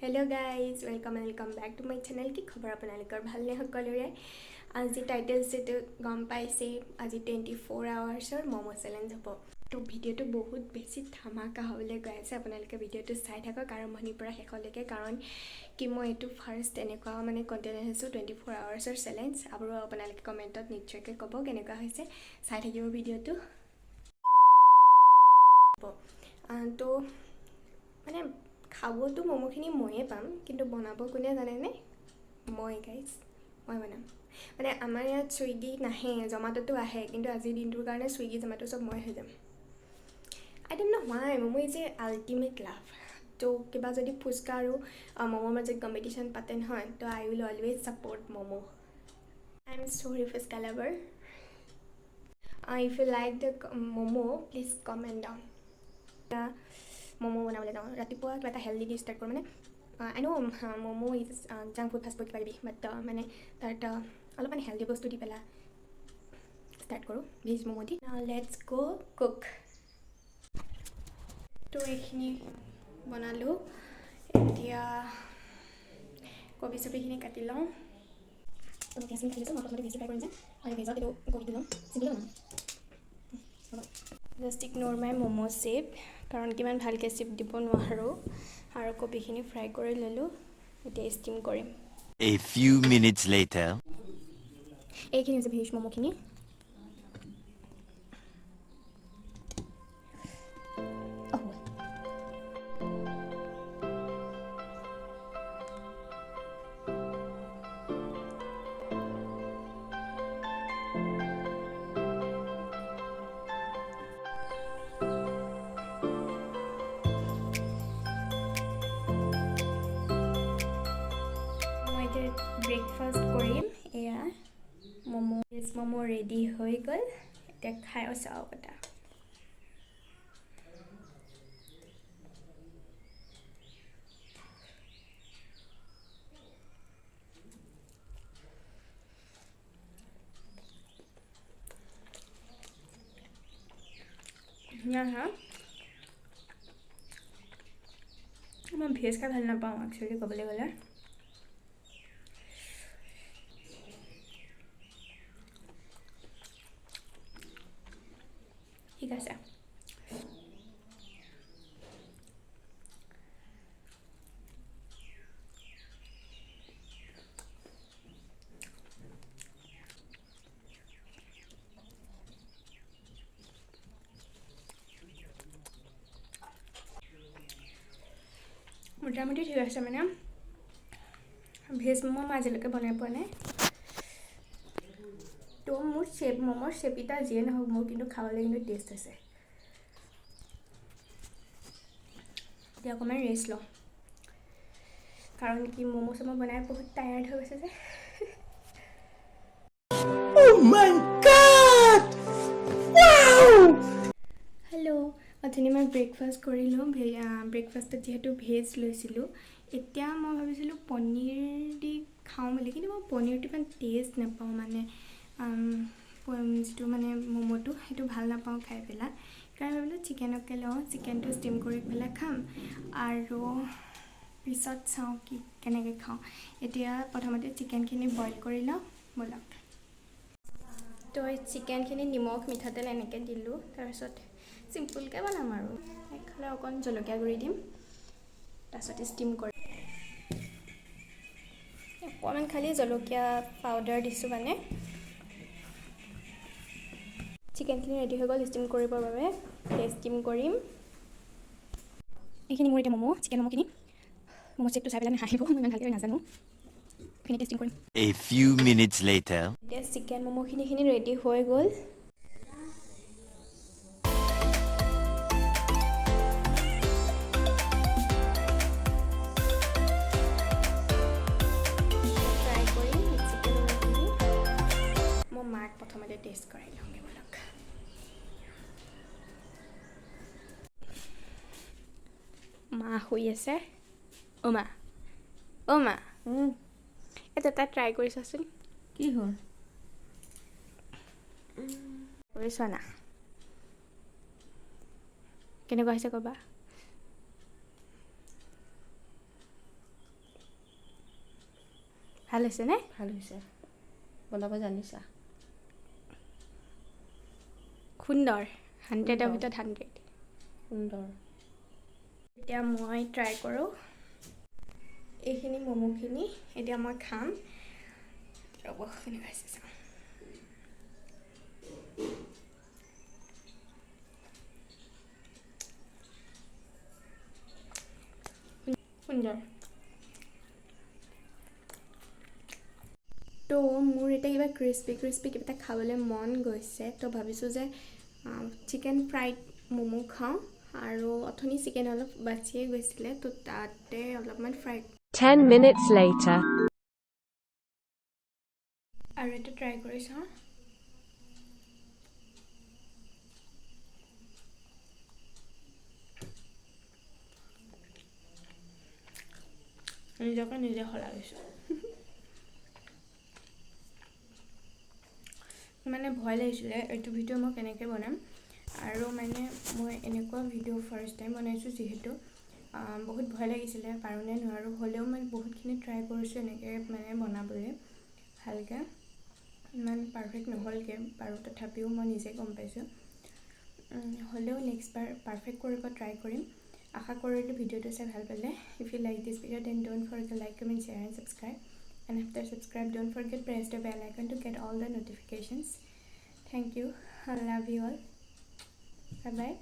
Hello guys welcome back to my channel की खबर আপোনালোকৰ ভালনে সকলোৰে আজি টাইটেল সেটো গম পাইছে আজি 24 আৱাৰ্ছৰ মমো চ্যালেঞ্জ হ'ব তো ভিডিওটো বহুত বেছি ধামাকা হ'বলৈ গৈ আছে আপোনালোকে ভিডিওটো চাই থাকক আৰম্ভণিৰ পৰা শেষলৈকে কাৰণ কি মই এটো ফাৰ্স্ট এনেকুৱা মানে কন্টেন্ট আনিছো 24 আৱাৰ্ছৰ চ্যালেঞ্জ আৰু আপোনালোকে কমেন্টত নিশ্চয়কৈ ক'ব কেনেকুৱা হৈছে চাই থাকিব ভিডিওটো তো মানে খাবতো মোমোখিনি ময়ে পাম কিন্তু বনাব কোনে জানে নে মই গাইস মই বনাম মানে আমাৰ ইয়াত সুইগি নাহে জমাটোতো আহে কিন্তু আজি দিনটোৰ কাৰণে সুইগি জমাটো সব মই হৈ যাম I don't know why momo is a ultimate love তো কিবা যদি ফুচকা আৰু মোমোৰ মাজত কম্পিটিশন পাতে নহয় তো I will always support momo I am sorry fuchka lover if you like the momo please comment down momo बनावले जाऊ रातिपुवा किबा এটা হেলদি ডিশ স্টার্ট করব মানে I know momo is junk food fast food কিবা বাট মানে তাত অলপ মানে হেলদি বস্তু দি পেলা স্টার্ট করো veg momo the now let's go cook তো এইখিনি বনালো এতিয়া কবি সবিখিনি কাটি লওঁ তো কেসিন খালিছো মই প্ৰথমতে বেছি ফ্ৰাই কৰিম যে আৰু ভেজত এটো কবি দিলম সিম্পল না জাস্ট ইগনোৰ মাই মোমো শেপ কাৰণ কিমান ভালকৈ শেপ দিব নোৱাৰো আৰু কবিখিনি ফ্ৰাই কৰি ললো এতিয়া ষ্টিম কৰিম A few minutes later এইখিনি যে ভেজ মোমোখিনি ব্ৰেকফাষ্ট কৰিম এয়া মোমো ভেজ মোমো ৰেডি হৈ গ'ল এতিয়া খাই চাও কথা হা মই ভেজ খাই ভাল নাপাওঁ একচুৱেলি ক'বলৈ গ'লে ঠিক আছে মোটামুটি ঠিক আছে মানে ভেজ মোমো মই আজিলৈকে বনাই পোৱা নাই তো মোৰ শেপ মোমোৰ শেপিটা যিয়ে নহওক মোৰ কিন্তু খাবলৈ কিন্তু টেষ্ট আছে এতিয়া অকণমান ৰেষ্ট লওঁ কাৰণ কি মোমো চমো বনাই বহুত টায়াৰ্ড হৈ গৈছে যে Oh my god! Wow! Hello' অথনি মই ব্ৰেকফাষ্ট কৰিলোঁ ব্ৰেকফাষ্টত যিহেতু ভেজ লৈছিলোঁ এতিয়া মই ভাবিছিলোঁ পনীৰ দি খাওঁ বুলি কিন্তু মই পনীৰটো ইমান টেষ্ট নাপাওঁ মানে যিটো মানে মোমোটো সেইটো ভাল নাপাওঁ খাই পেলাই কাৰণ ভাবিলোঁ চিকেনকে লওঁ চিকেনটো ষ্টিম কৰি পেলাই খাম আৰু পিছত চাওঁ কি কেনেকৈ খাওঁ এতিয়া প্ৰথমতে চিকেনখিনি বইল কৰি লওঁ ব'লক তো চিকেনখিনি নিমখ মিঠাতেল এনেকৈ দিলোঁ তাৰপিছত চিম্পলকৈ বনাম আৰু খালে অকণ জলকীয়া গুড়ি দিম তাৰপিছত ষ্টিম কৰিম অকণমান খালি জলকীয়া পাউডাৰ দিছোঁ মানে চিকেনখিনি ৰেডি হৈ গ'ল ষ্টিম কৰিবৰ বাবে ষ্টিম কৰিম এইখিনি মোৰ এতিয়া মোমো চিকেন মোমোখিনি মোমো চেপটো চাই পেলাই হাঁহিব মই ইমান ভালকৈ নাজানো এইখিনি টেষ্টিং কৰিম A few minutes later এতিয়া চিকেন মোমোখিনি ৰেডি হৈ গ'ল প্ৰথমতে টেষ্ট কৰাই লওঁগে বলক মা শুই আছে অ' মা এটা ট্ৰাই কৰি চাচোন কি হ'ল কৰি চোৱা না কেনেকুৱা হৈছে ক'বা ভাল হৈছেনে? ভাল হৈছে বনাব জানিছা সুন্দৰ 100ৰ ভিতৰত 100 সুন্দৰ এতিয়া মই ট্ৰাই কৰোঁ এইখিনি ম'ম'খিনি এতিয়া মই খাম ৰ'ব কেনেকুৱা হৈছে চাওঁ সুন্দৰ তো মোৰ এতিয়া কিবা ক্ৰিস্পি কিবা এটা খাবলৈ মন গৈছে তো ভাবিছোঁ যে চিকেন ফ্ৰাইড ম'ম' খাওঁ আৰু অথনি চিকেন অলপ বাচিয়ে গৈছিলে তো তাতে অলপমান ফ্ৰাইড 10 minutes later. আৰু এটা ট্ৰাই কৰি চাওঁ নিজকে নিজে সলাইছোঁ মানে ভয় লাগিছিলে এইটো ভিডিঅ' মই কেনেকৈ বনাম আৰু মানে মই এনেকুৱা ভিডিঅ' ফাৰ্ষ্ট টাইম বনাইছোঁ যিহেতু বহুত ভয় লাগিছিলে পাৰোঁনে নোৱাৰোঁ হ'লেও মই বহুতখিনি ট্ৰাই কৰিছোঁ এনেকৈ মানে বনাবলৈ ভালকৈ ইমান পাৰফেক্ট নহ'লগৈ বাৰু তথাপিও মই নিজে গম পাইছোঁ হ'লেও নেক্সট বাৰ পাৰফেক্ট কৰিব ট্ৰাই কৰিম আশা কৰিলোঁ ভিডিঅ'টো চাই ভাল পালে if you like this video' then don't forget like comment share and subscribe and after subscribe don't forget press the bell icon to get all the notifications thank you I love you all bye bye